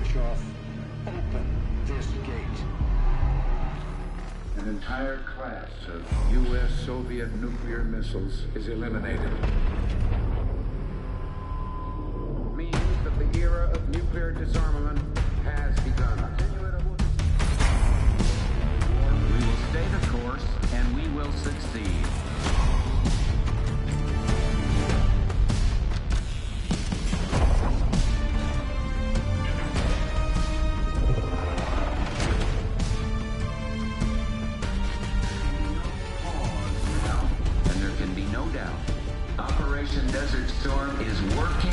Khrushchev, open this gate. An entire class of U.S.-Soviet nuclear missiles is eliminated. Means that the era of nuclear disarmament has begun. We will stay the course, and we will succeed. Operation Desert Storm is working.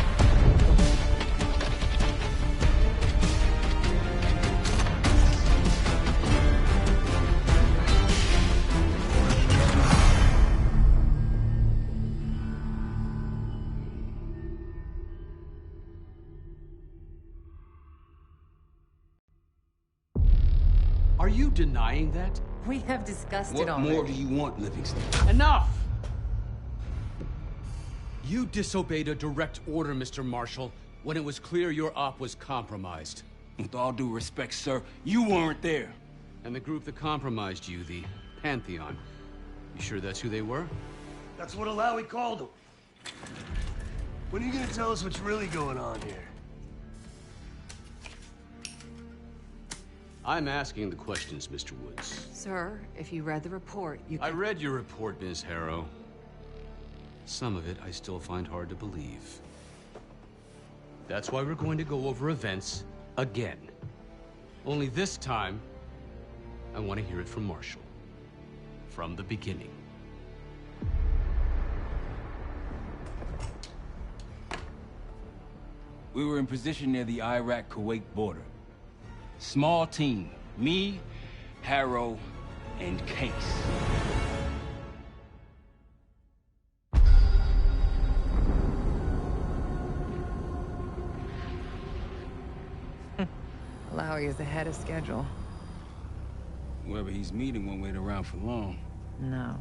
Are you denying that? We have discussed it What already. more do you want, Livingston? Enough! You disobeyed a direct order, Mr. Marshall, when it was clear your op was compromised. With all due respect, sir, you weren't there. And the group that compromised you, the Pantheon, you sure that's who they were? That's what Alawi called them. When are you gonna tell us what's really going on here? I'm asking the questions, Mr. Woods. Sir, if you read the report, you I can... read your report, Ms. Harrow. Some of it I still find hard to believe. That's why we're going to go over events again. Only this time, I want to hear it from Marshall. From the beginning. We were in position near the Iraq-Kuwait border. Small team. Me, Harrow, and Case. Alawi is ahead of schedule. Whoever he's meeting won't wait around for long. No,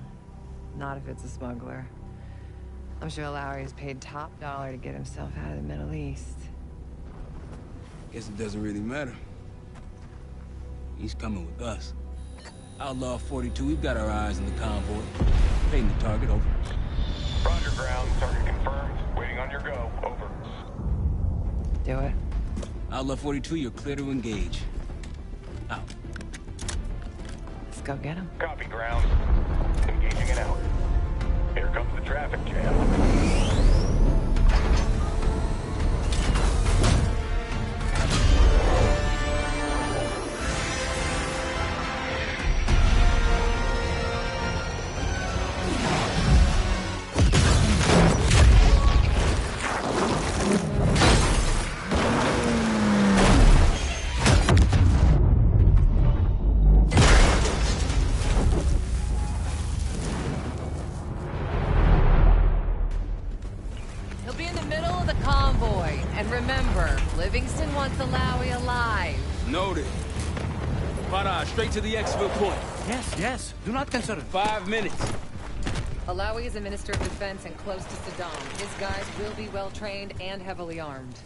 not if it's a smuggler. I'm sure Alawi is paid top dollar to get himself out of the Middle East. Guess it doesn't really matter. He's coming with us. Outlaw 42, we've got our eyes on the convoy. Fading the target, over. Roger, ground. Target confirmed. Waiting on your go. Over. Do it. Outlaw 42, you're clear to engage. Out. Let's go get him. Copy, ground. Engaging and out. Here comes the traffic jam. Livingston wants Alawi alive. Noted. Para, straight to the exfil point. Yes. Do not consider. 5 minutes. Alawi is a minister of defense and close to Saddam. His guys will be well-trained and heavily armed.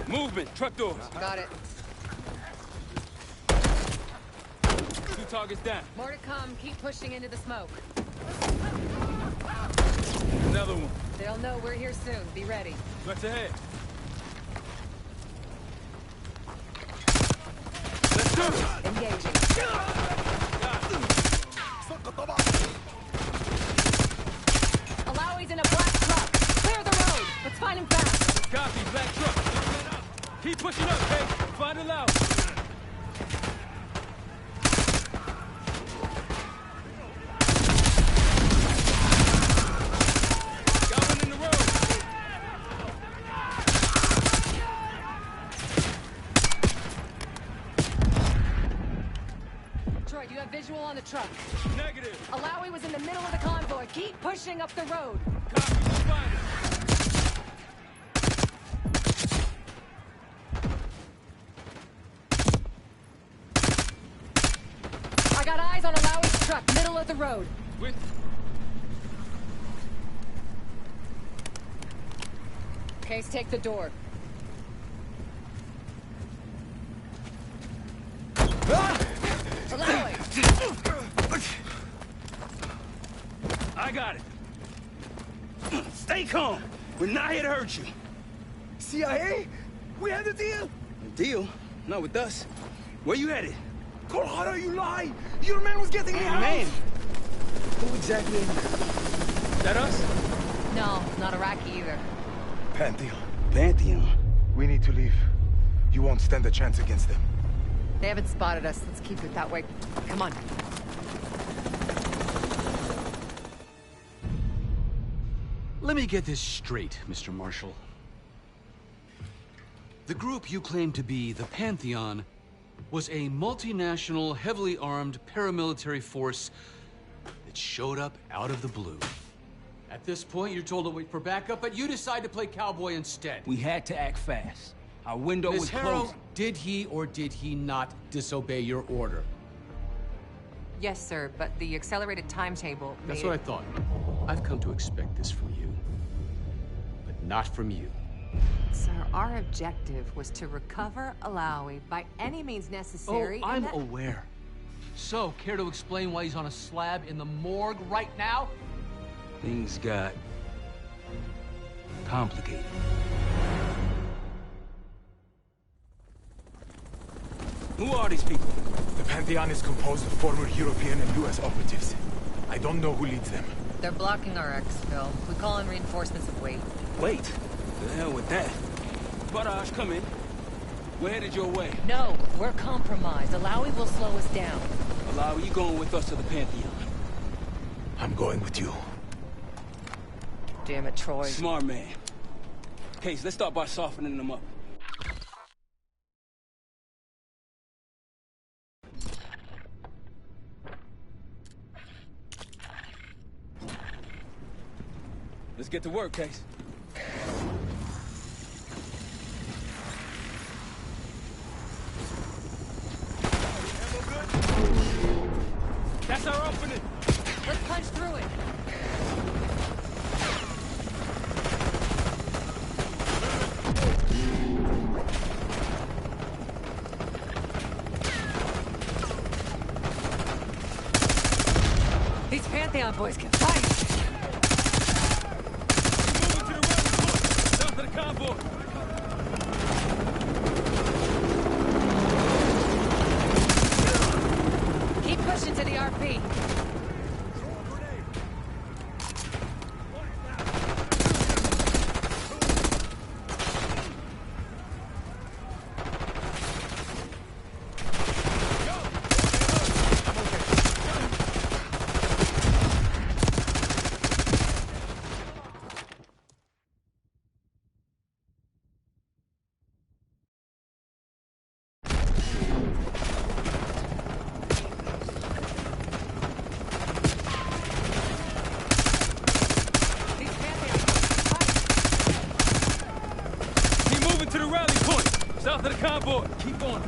Movement, truck doors. Got it. 2 targets down. More to come. Keep pushing into the smoke. Another one. They'll know we're here soon. Be ready. What's ahead? Let's do it! Engaging. Alawi's in a black truck. Clear the road. Let's find him fast. Copy, black truck. Keep pushing up, Kate. Find Alawi. Visual on the truck. Negative. Alawi was in the middle of the convoy. Keep pushing up the road. Copy. Find it. I got eyes on Alawi's truck, middle of the road. Case, take the door. Allow it! I got it. Stay calm. We're not here to hurt you. CIA? We had a deal? A deal? Not with us. Where you headed? Colorado, you lie! Your man was getting me out! Man! Who exactly? Is that us? No, not Iraqi either. Pantheon. Pantheon. We need to leave. You won't stand a chance against them. They haven't spotted us. Let's keep it that way. Come on. Let me get this straight, Mr. Marshall. The group you claim to be the Pantheon was a multinational, heavily armed paramilitary force that showed up out of the blue. At this point, you're told to wait for backup, but you decide to play cowboy instead. We had to act fast. Our window was Ms. Harrow, closing. did he or did he not disobey your order? Yes, sir, but the accelerated timetable That's made what I thought. I've come to expect this from you, but not from you. Sir, our objective was to recover Alawi by any means necessary. I'm aware. So, care to explain why he's on a slab in the morgue right now? Things got complicated. Who are these people? The Pantheon is composed of former European and US operatives. I don't know who leads them. They're blocking our exfil. We call in reinforcements of weight. Wait. The hell with that. Barrage, come in. We're headed your way. No, we're compromised. Alawi will slow us down. Alawi, you going with us to the Pantheon? I'm going with you. Damn it, Troy. Smart man. Case, let's start by softening them up. Let's get to work, Case. That's our opening. Let's punch through it. These Pantheon boys can fight! Moving to the rally point. Down to the convoy. Keep pushing to the RP. To the rally point, south of the convoy. Keep on.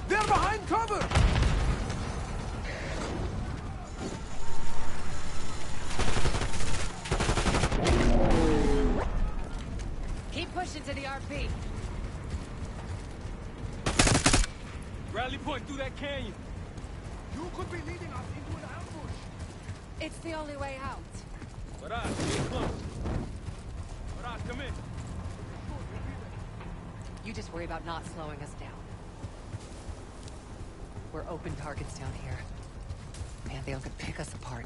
They're behind cover! Keep pushing to the RP. Rally point through that canyon. You could be leading us into an ambush. It's the only way out. Barrage, get close. Barrage, come in. You just worry about not slowing us down. We're open targets down here. Pantheon could pick us apart.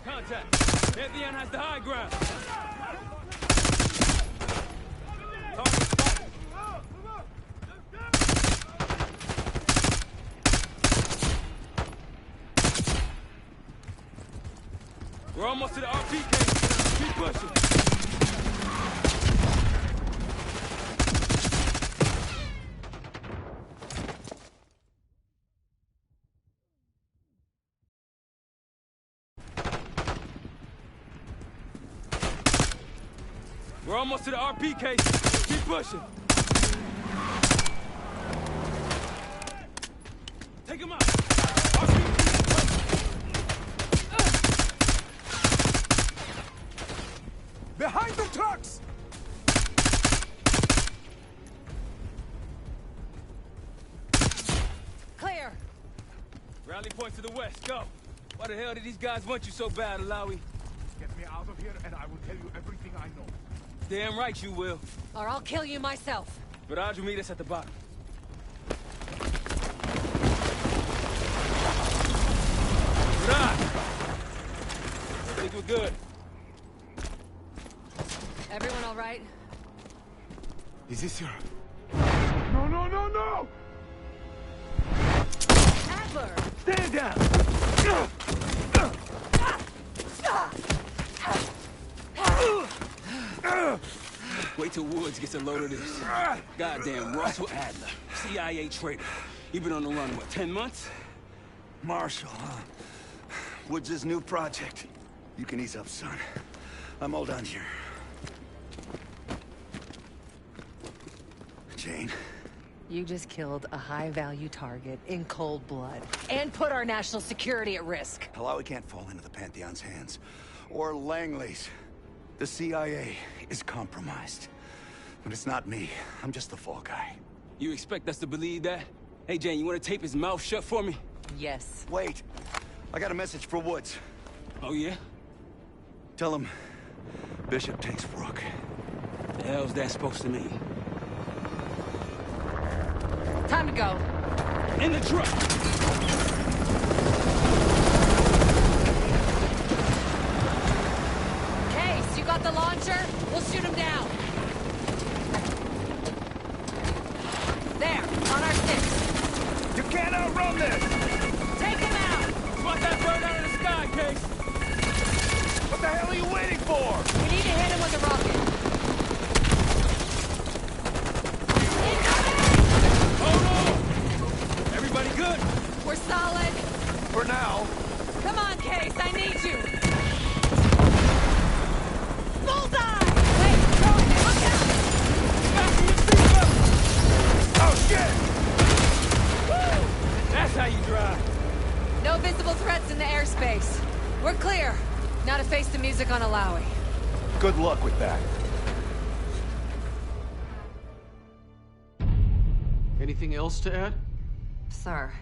Contact. Pantheon has the high ground. We're almost to the RP case. Keep pushing. We're almost to the RP case. Keep pushing. Take him out. RP. Behind the trucks! Clear. Rally point to the west. Go. Why the hell did these guys want you so bad, Alawi? Get me out of here and I will tell you everything I know. Damn right you will. Or I'll kill you myself. But Audrey meet us at the bottom. Right. I think we're good. Everyone all right? Is this your... No, no, no, no! Adler! Stand down! Wait till Woods gets a load of this. Goddamn Russell Adler, CIA traitor. He been on the run, what, 10 months? Marshall, huh? Woods' new project. You can ease up, son. I'm all done here. Jane? You just killed a high-value target in cold blood. And put our national security at risk. Alawi can't fall into the Pantheon's hands. Or Langley's. The CIA is compromised. But it's not me. I'm just the fall guy. You expect us to believe that? Hey, Jane, you want to tape his mouth shut for me? Yes. Wait. I got a message for Woods. Oh, yeah? Tell him Bishop takes Rook. The hell's that supposed to mean? Time to go. In the truck! Case, you got the launcher? We'll shoot him down. There, on our six. You can't outrun this! Take him out! Spot that bird out of the sky, Case! What the hell are you waiting for? We need to hit him with a rocket. Everybody good? We're solid. For now. Come on, Case, I need you. Bullseye! Wait, Rook, look out! Fasten your seatbelt! Oh, shit! Woo! That's how you drive. No visible threats in the airspace. We're clear. Now to face the music on Alawi. Good luck with that. Anything else to add? Sir,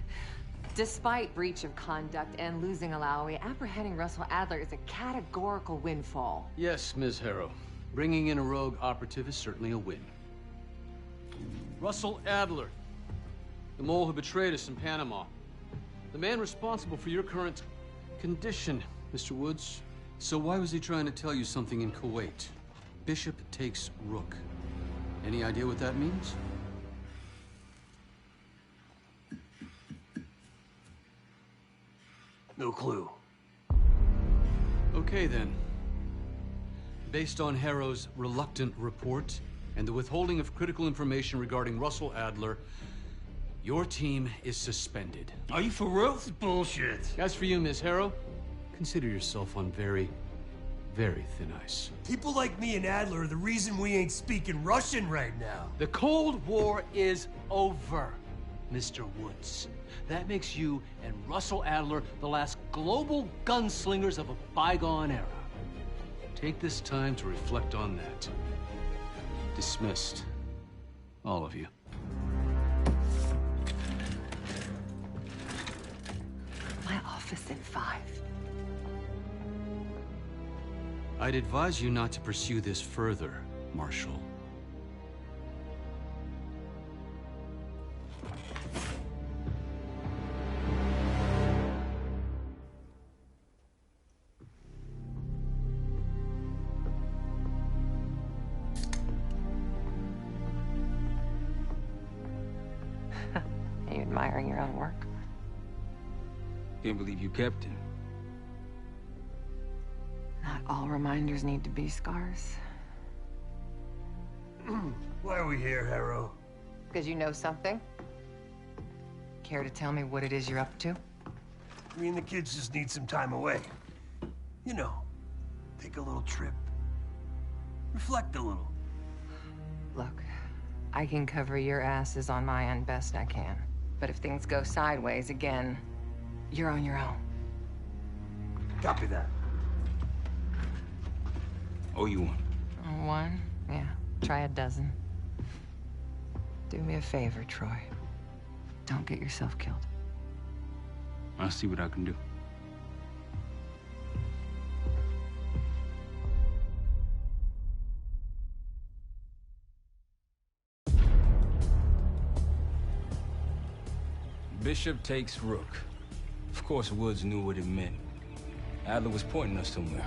despite breach of conduct and losing Alawi, apprehending Russell Adler is a categorical windfall. Yes, Ms. Harrow. Bringing in a rogue operative is certainly a win. Russell Adler, the mole who betrayed us in Panama. The man responsible for your current condition, Mr. Woods. So why was he trying to tell you something in Kuwait? Bishop takes Rook. Any idea what that means? No clue. Okay, then. Based on Harrow's reluctant report and the withholding of critical information regarding Russell Adler, your team is suspended. Are you for real? This is bullshit. As for you, Ms. Harrow, consider yourself on very, very thin ice. People like me and Adler are the reason we ain't speaking Russian right now. The Cold War is over, Mr. Woods. That makes you and Russell Adler the last global gunslingers of a bygone era. Take this time to reflect on that. Dismissed. All of you. My office in 5. I'd advise you not to pursue this further, Marshal. Are you admiring your own work? Can't believe you kept him. Not all reminders need to be scars. Why are we here, Harrow? Because you know something? Care to tell me what it is you're up to? Me and the kids just need some time away. You know, take a little trip. Reflect a little. Look, I can cover your asses on my end best I can. But if things go sideways again, you're on your own. Copy that. Oh, you one. One? Yeah. Try a dozen. Do me a favor, Troy. Don't get yourself killed. I'll see what I can do. Bishop takes Rook. Of course, Woods knew what it meant. Adler was pointing us somewhere.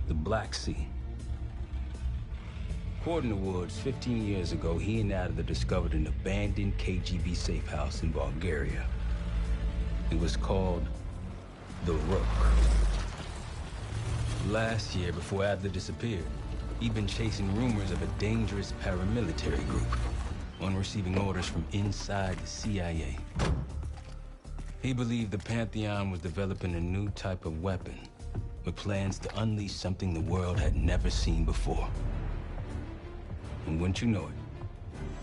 The Black Sea. According to Woods, 15 years ago, he and Adler discovered an abandoned KGB safe house in Bulgaria. It was called the Rook. Last year, before Adler disappeared, he'd been chasing rumors of a dangerous paramilitary group, one receiving orders from inside the CIA. He believed the Pantheon was developing a new type of weapon, with plans to unleash something the world had never seen before. And wouldn't you know it,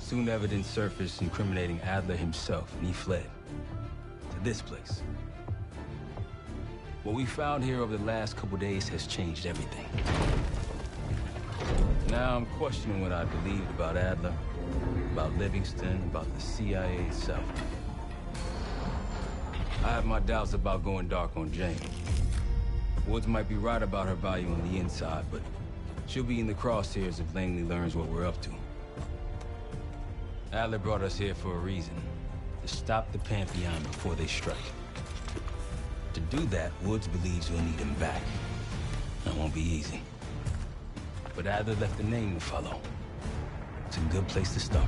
soon evidence surfaced incriminating Adler himself, and he fled to this place. What we found here over the last couple days has changed everything. Now I'm questioning what I believed about Adler, about Livingston, about the CIA itself. I have my doubts about going dark on Jane. Woods might be right about her value on the inside, but she'll be in the crosshairs if Langley learns what we're up to. Adler brought us here for a reason. To stop the Pantheon before they strike. To do that, Woods believes we'll need him back. That won't be easy. But Adler left a name to follow. It's a good place to start.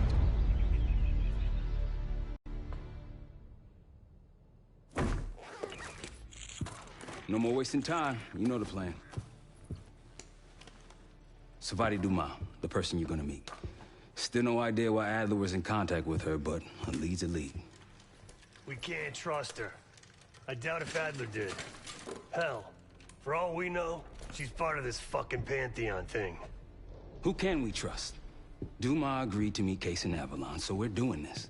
No more wasting time. You know the plan. Savati Dumas, the person you're gonna meet. Still no idea why Adler was in contact with her, but a lead's a lead. We can't trust her. I doubt if Adler did. Hell, for all we know, she's part of this fucking Pantheon thing. Who can we trust? Dumas agreed to meet Case in Avalon, so we're doing this.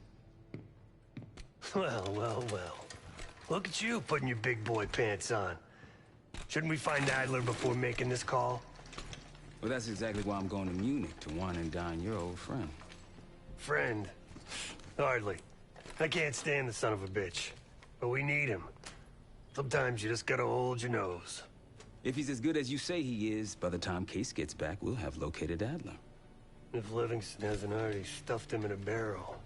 Well, well, well. Look at you putting your big boy pants on. Shouldn't we find Adler before making this call? Well, that's exactly why I'm going to Munich, to wine and dine your old friend. Friend? Hardly. I can't stand the son of a bitch. But we need him. Sometimes you just gotta hold your nose. If he's as good as you say he is, by the time Case gets back, we'll have located Adler. If Livingston hasn't already stuffed him in a barrel.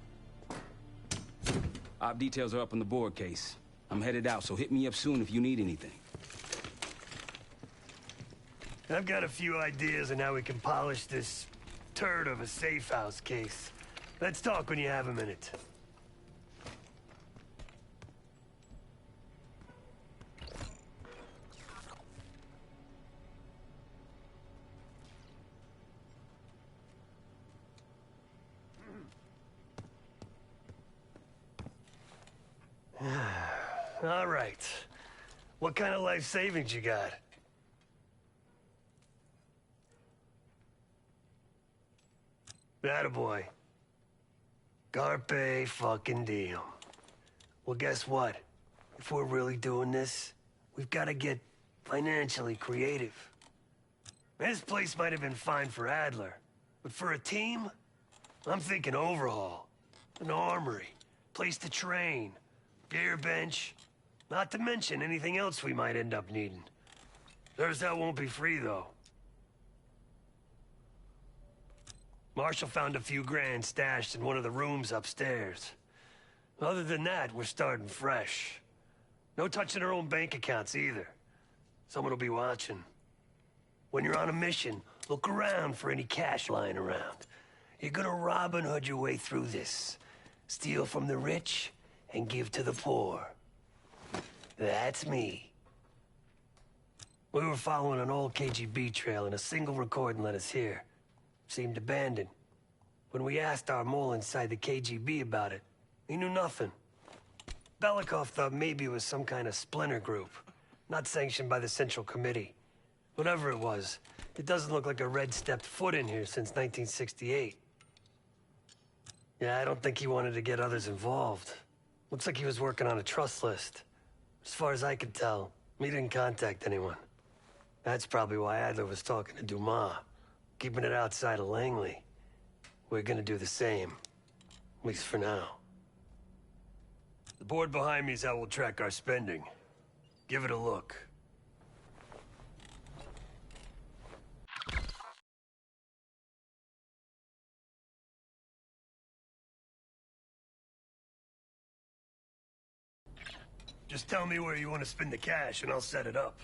Op details are up on the board, Case. I'm headed out, so hit me up soon if you need anything. I've got a few ideas on how we can polish this turd of a safe house case. Let's talk when you have a minute. All right. What kind of life savings you got? Attaboy. Carpe fucking diem. Well, guess what? If we're really doing this, we've got to get financially creative. This place might have been fine for Adler, but for a team, I'm thinking overhaul. An armory, place to train, gear bench, not to mention anything else we might end up needing. There's that won't be free, though. Marshall found a few grand stashed in one of the rooms upstairs. Other than that, we're starting fresh. No touching our own bank accounts either. Someone will be watching. When you're on a mission, look around for any cash lying around. You're gonna Robin Hood your way through this. Steal from the rich and give to the poor. That's me. We were following an old KGB trail and a single recording led us here. Seemed abandoned. When we asked our mole inside the KGB about it, he knew nothing. Belikov thought maybe it was some kind of splinter group, not sanctioned by the Central Committee. Whatever it was, it doesn't look like a red stepped foot in here since 1968. Yeah, I don't think he wanted to get others involved. Looks like he was working on a trust list. As far as I could tell, he didn't contact anyone. That's probably why Adler was talking to Dumas, keeping it outside of Langley. We're gonna do the same, at least for now. The board behind me is how we'll track our spending. Give it a look. Just tell me where you want to spend the cash and I'll set it up.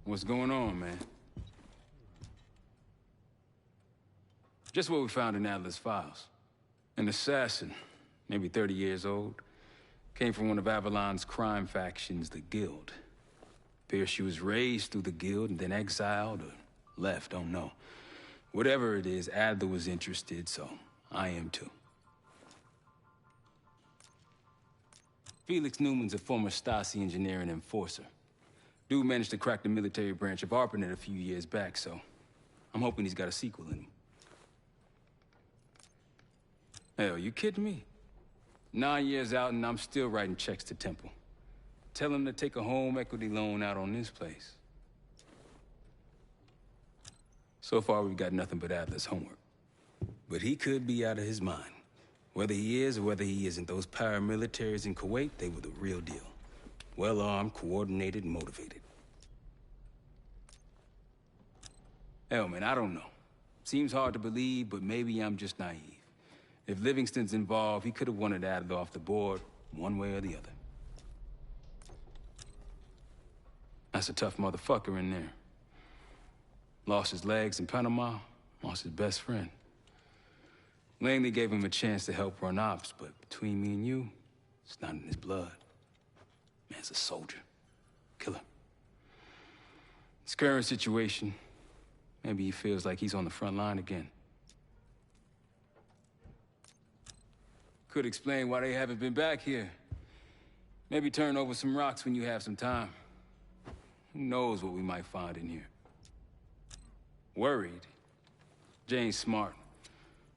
What's going on, man? Just what we found in Adler's files. An assassin, maybe 30 years old, came from one of Avalon's crime factions, the Guild. Appears she was raised through the Guild and then exiled or left, don't know. Whatever it is, Adler was interested, so I am too. Felix Newman's a former Stasi engineer and enforcer. Dude managed to crack the military branch of ARPANET a few years back, so I'm hoping he's got a sequel in him. Hell, you kidding me? 9 years out and I'm still writing checks to Temple. Tell him to take a home equity loan out on this place. So far, we've got nothing but Adler's homework. But he could be out of his mind. Whether he is or whether he isn't, those paramilitaries in Kuwait, they were the real deal. Well-armed, coordinated, and motivated. Hell, man, I don't know. Seems hard to believe, but maybe I'm just naive. If Livingston's involved, he could have wanted Adler off the board, one way or the other. That's a tough motherfucker in there. Lost his legs in Panama, lost his best friend. Langley gave him a chance to help run ops, but between me and you, it's not in his blood. Man's a soldier. Killer. His current situation, maybe he feels like he's on the front line again. Could explain why they haven't been back here. Maybe turn over some rocks when you have some time. Who knows what we might find in here? Worried? Jane's smart.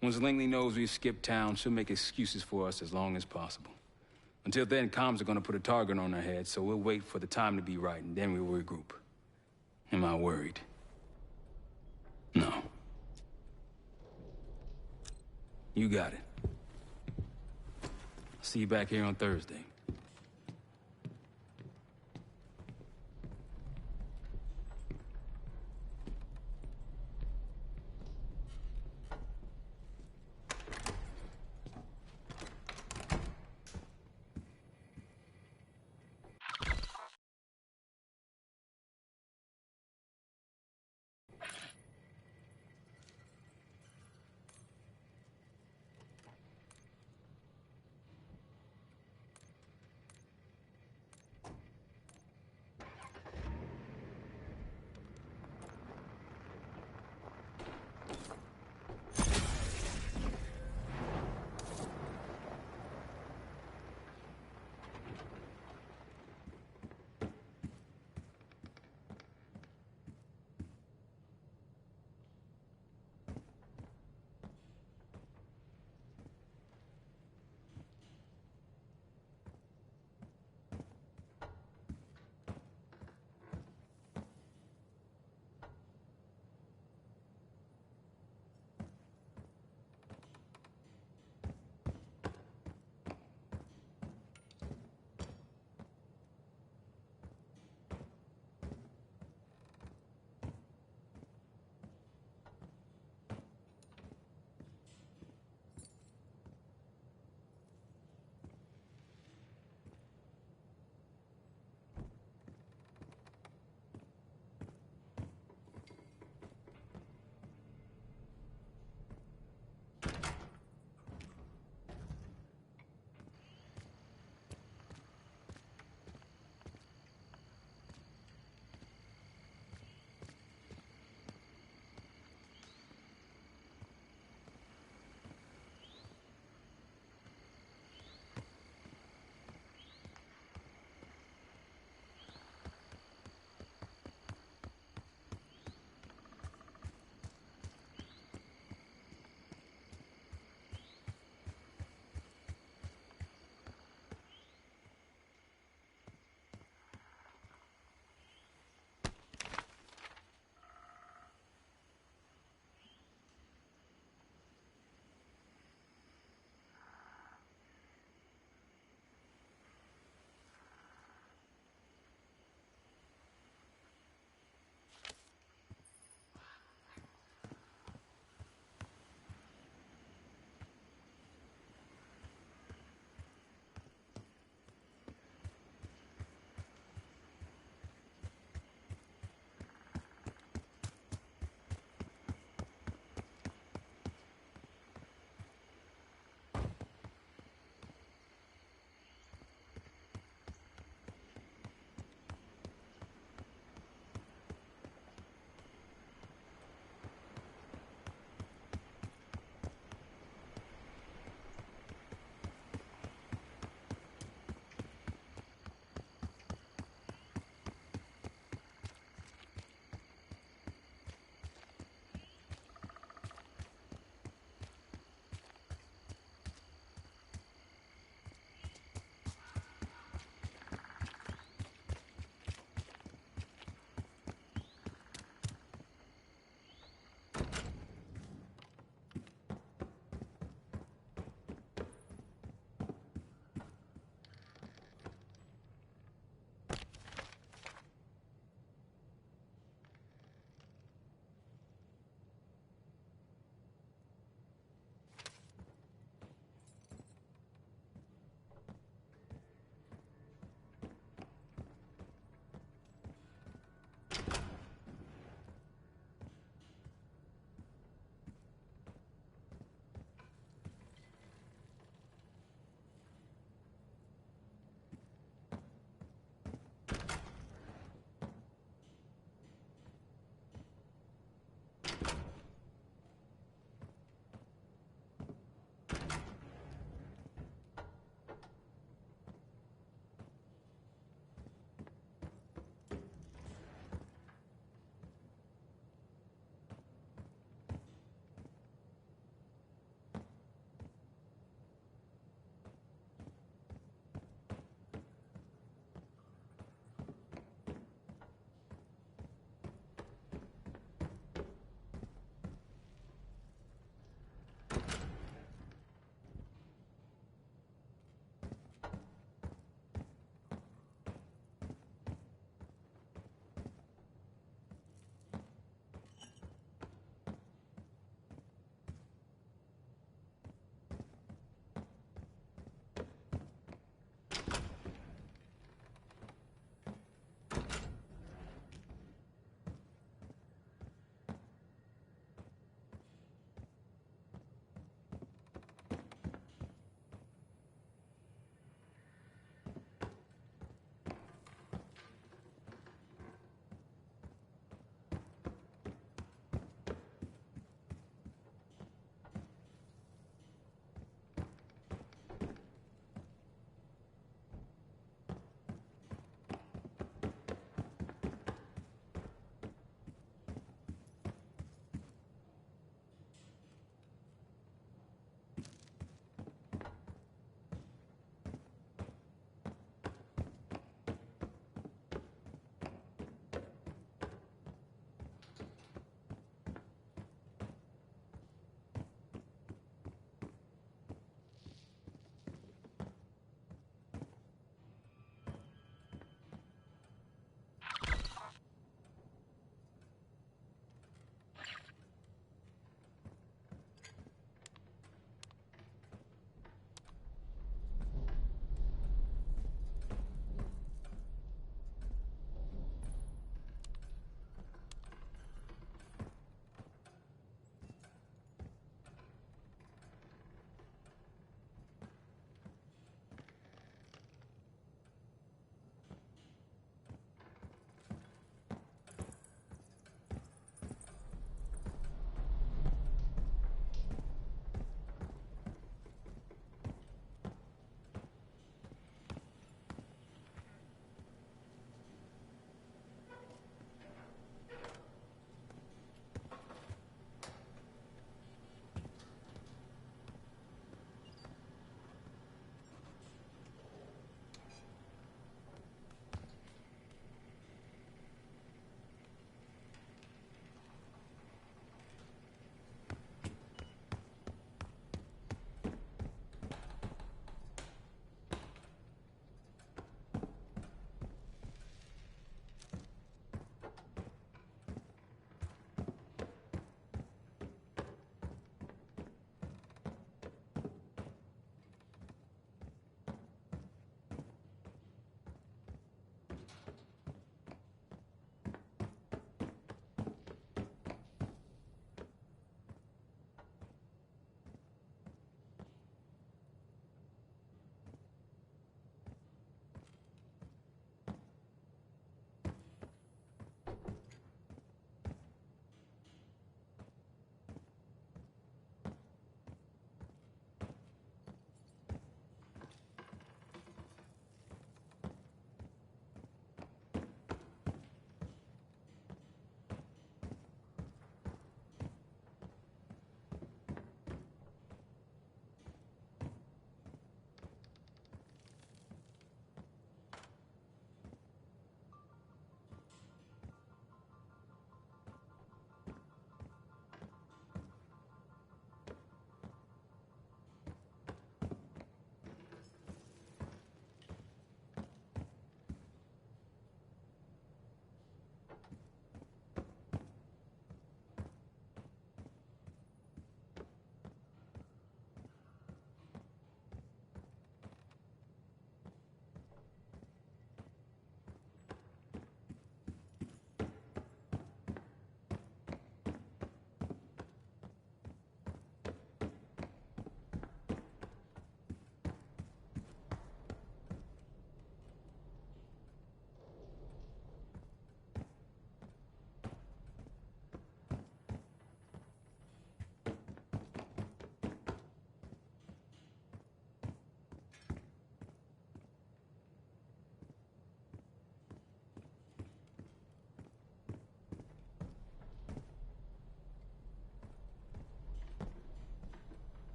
Once Langley knows we've skipped town, she'll make excuses for us as long as possible. Until then, comms are gonna put a target on our heads, so we'll wait for the time to be right, and then we'll regroup. Am I worried? No. You got it. I'll see you back here on Thursday.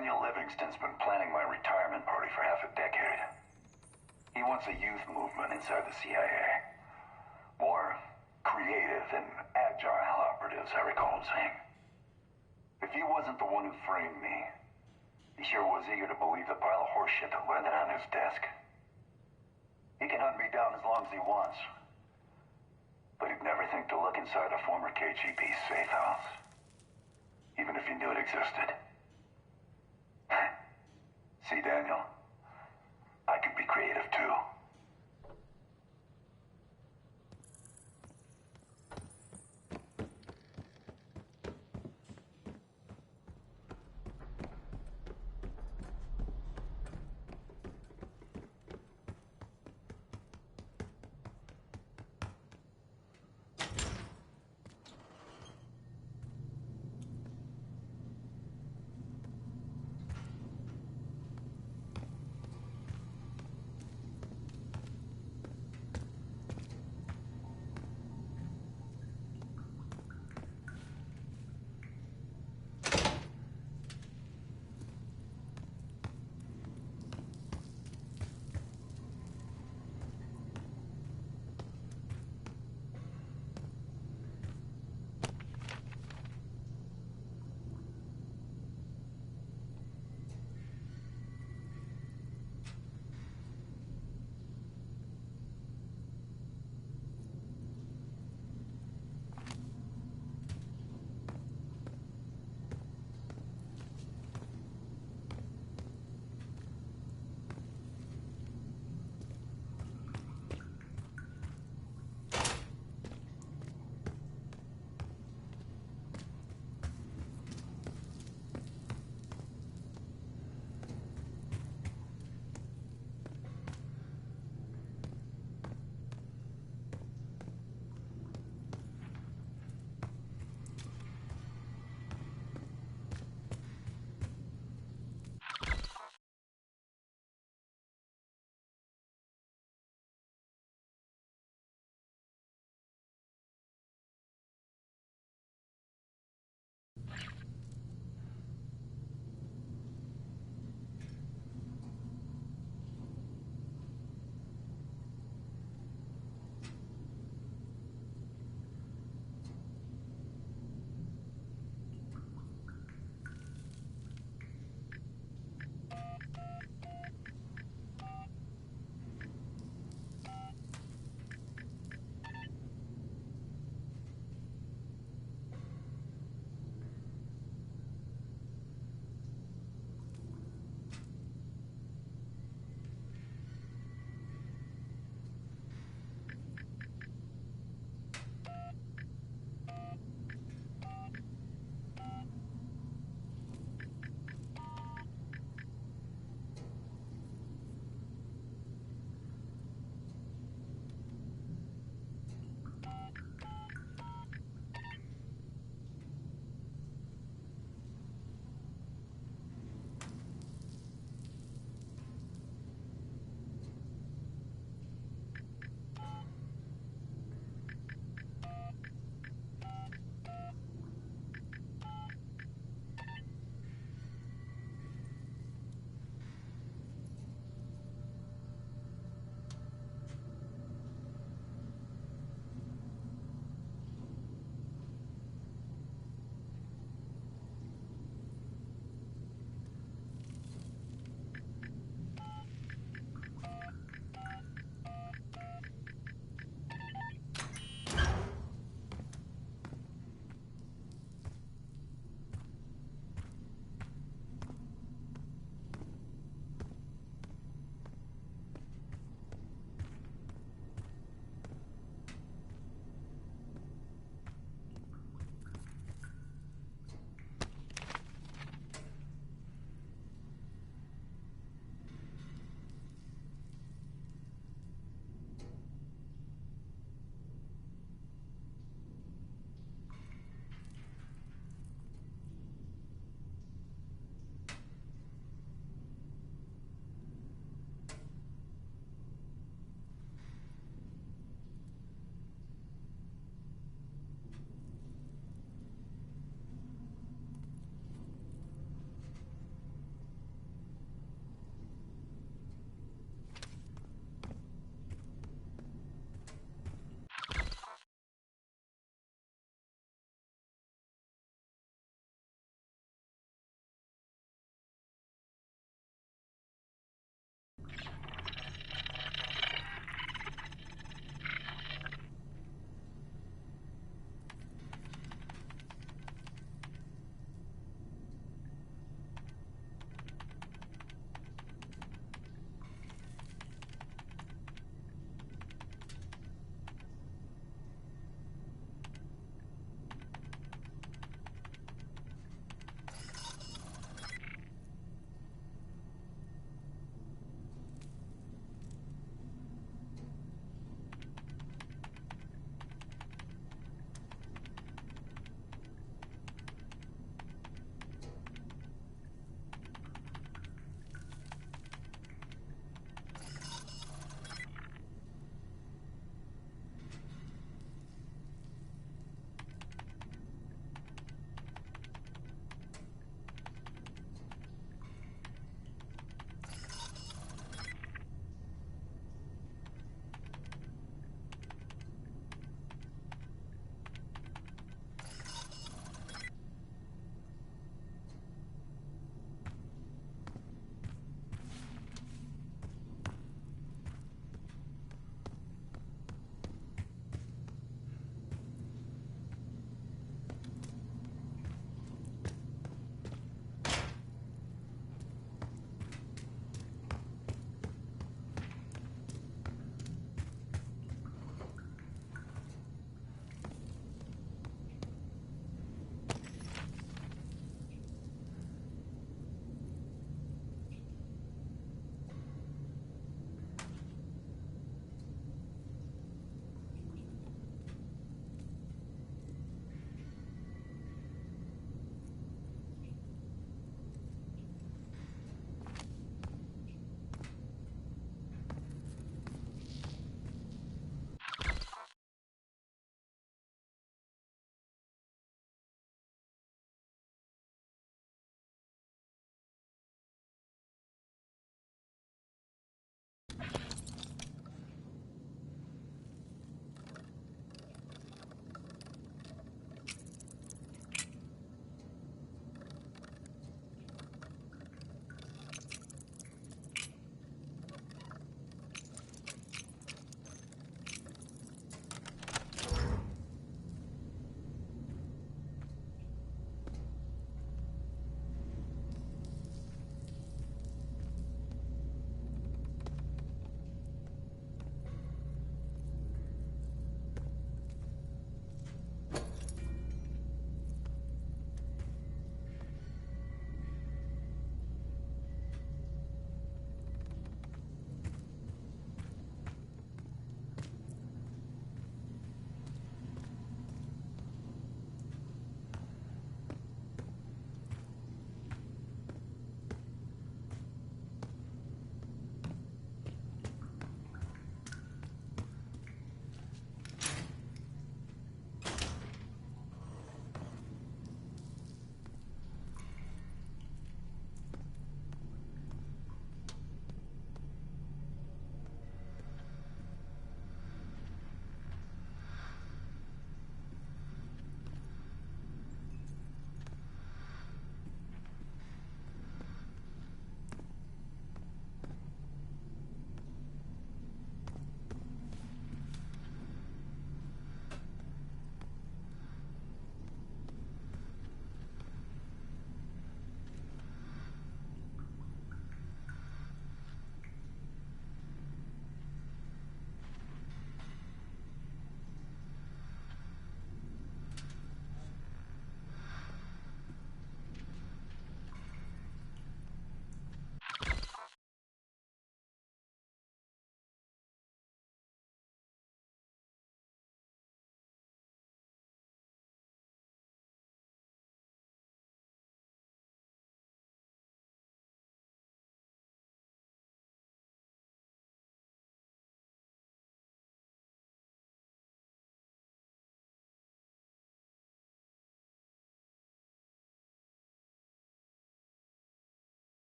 Daniel Livingston's been planning my retirement party for half a decade. He wants a youth movement inside the CIA. More creative and agile operatives, I recall him saying. If he wasn't the one who framed me, he sure was eager to believe the pile of horseshit that landed on his desk. He can hunt me down as long as he wants. But he'd never think to look inside a former KGB safe house. Even if he knew it existed. See, Daniel, I can be creative too.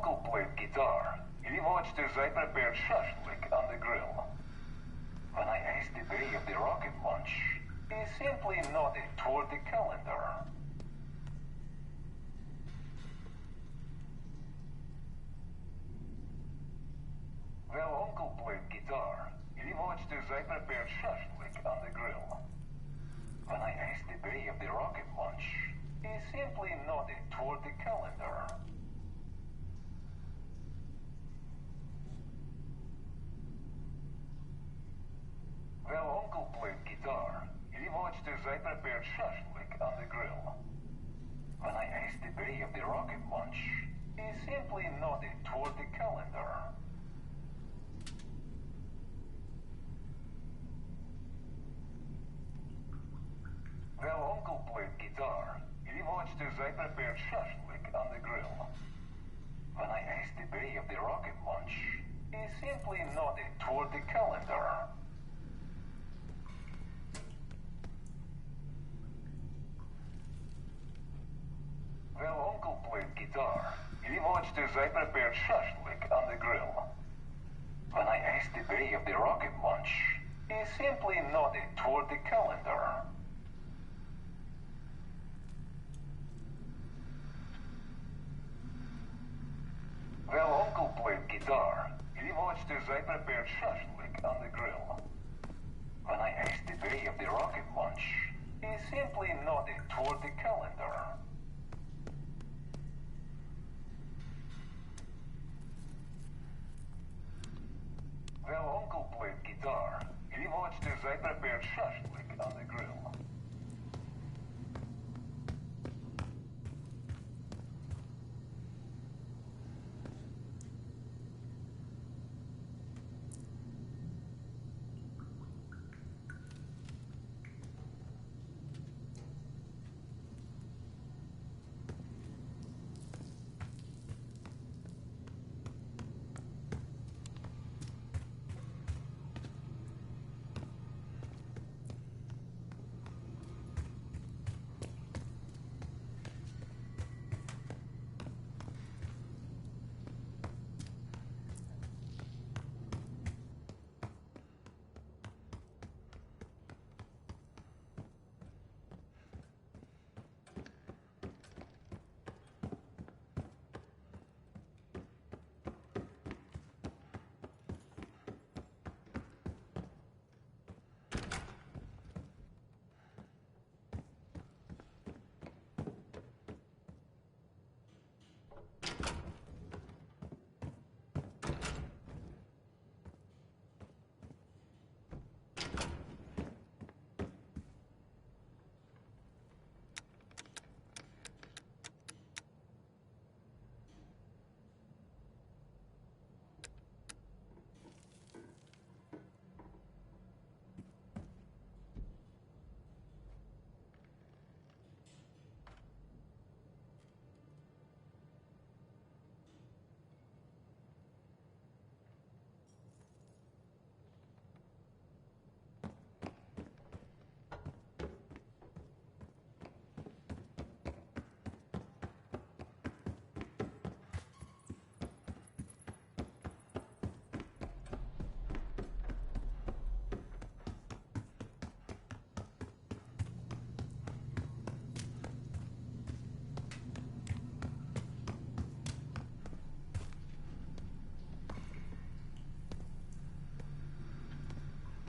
uncle played guitar, he watched as I prepared shashlik on the grill. When I asked the day of the rocket launch, he simply nodded toward the calendar. Well, uncle played guitar, he watched as I prepared shashlik on the grill. When I asked the day of the rocket launch, he simply nodded toward the calendar. Well, uncle played guitar. He watched as I prepared shashlik on the grill. When I asked the day of the rocket launch, he simply nodded toward the calendar. Well, uncle played guitar. He watched as I prepared shashlik on the grill. When I asked the day of the rocket launch, he simply nodded toward the calendar. Well, uncle played guitar. He watched as I prepared shashlik on the grill. When I asked the day of the rocket launch, he simply nodded toward the calendar. Well, uncle played guitar. He watched as I prepared shashlik on the grill. When I asked the day of the rocket launch, he simply nodded toward the calendar. Well, uncle played guitar. He watched as I prepared shashlik on the grill.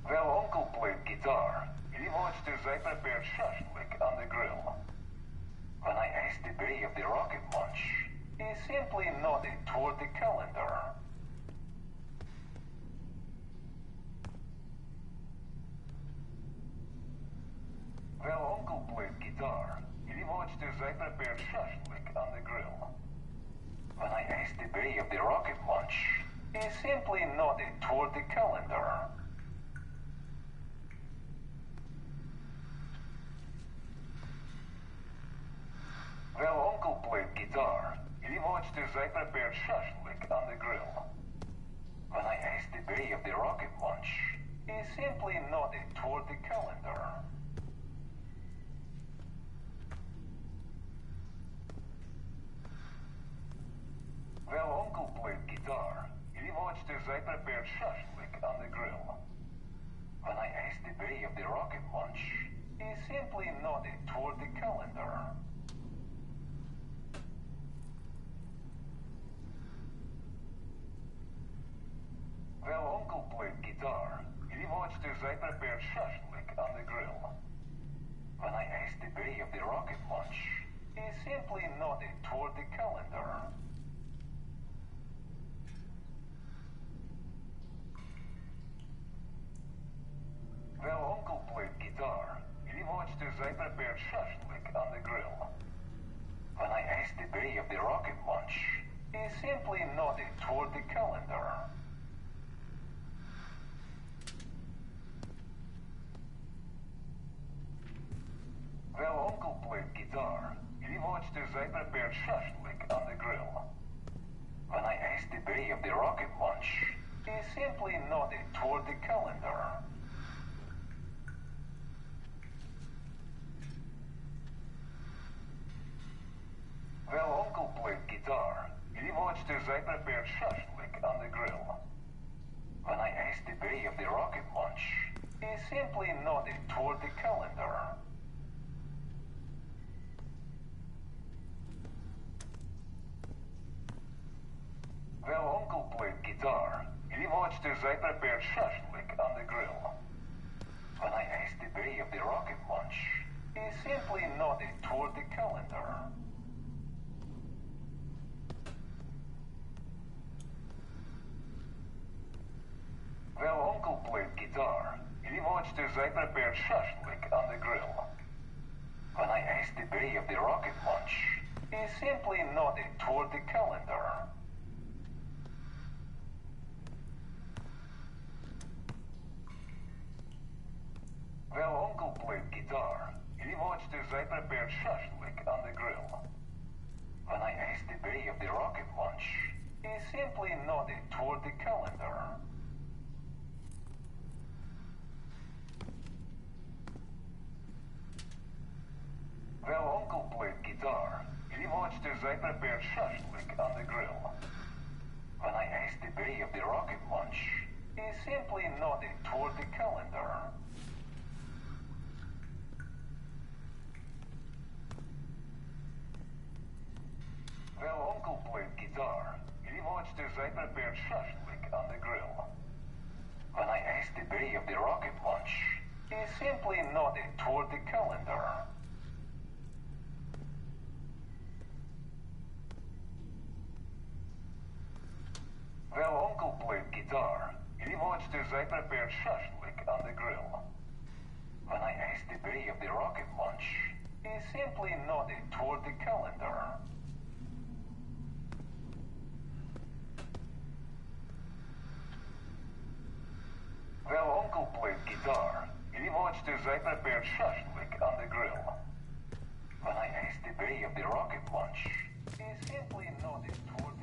Well, uncle played guitar. He watched as I prepared shashlik on the grill. When I asked the day of the rocket launch, he simply nodded toward the calendar. Well, uncle played guitar. He watched as I prepared shashlik on the grill. When I asked the day of the rocket launch, he simply nodded toward the calendar. Well, uncle played guitar. He watched as I prepared shashlik on the grill. When I asked the day of the rocket launch, he simply nodded toward the calendar. Well, prepared shashlik on the grill. When I asked the day of the rocket launch, he simply nodded toward the calendar. Well, Uncle played guitar. He watched as I prepared shashlik on the grill. When I asked the day of the rocket launch, he simply nodded toward the calendar. Well, Uncle played guitar. He watched as I prepared shashlik on the grill. When I asked the day of the rocket launch, he simply nodded toward the calendar. Well, Uncle played guitar. He watched as I prepared shashlik on the grill. When I asked the day of the rocket launch, he simply nodded toward the calendar. Well, Uncle played guitar. He watched as I prepared shashlik on the grill. When I asked the day of the rocket launch, he simply nodded toward the calendar. Well, Uncle played guitar. He watched as I prepared shashlik on the grill. When I asked the day of the rocket launch, he simply nodded toward the calendar. Well, Uncle played guitar. He watched as I prepared shashlik on the grill. When I asked the day of the rocket launch, he simply nodded toward the calendar. Well, Uncle played guitar. He watched as I prepared shashlik on the grill. When I asked the day of the rocket launch, he simply nodded toward the calendar. Well, Uncle played guitar. He watched as I prepared shashlik on the grill. When I asked the day of the rocket launch, he simply nodded toward the calendar. Well, Uncle played guitar. He watched as I prepared shashlik on the grill. When I asked the day of the rocket launch, he simply nodded toward the calendar. Well, Uncle played guitar. He watched as I prepared shashlik on the grill. When I asked the day of the rocket launch, he simply nodded toward the calendar. Well, Uncle played guitar. He watched as I prepared shashlik on the grill. When I asked the day of the rocket launch, he simply nodded toward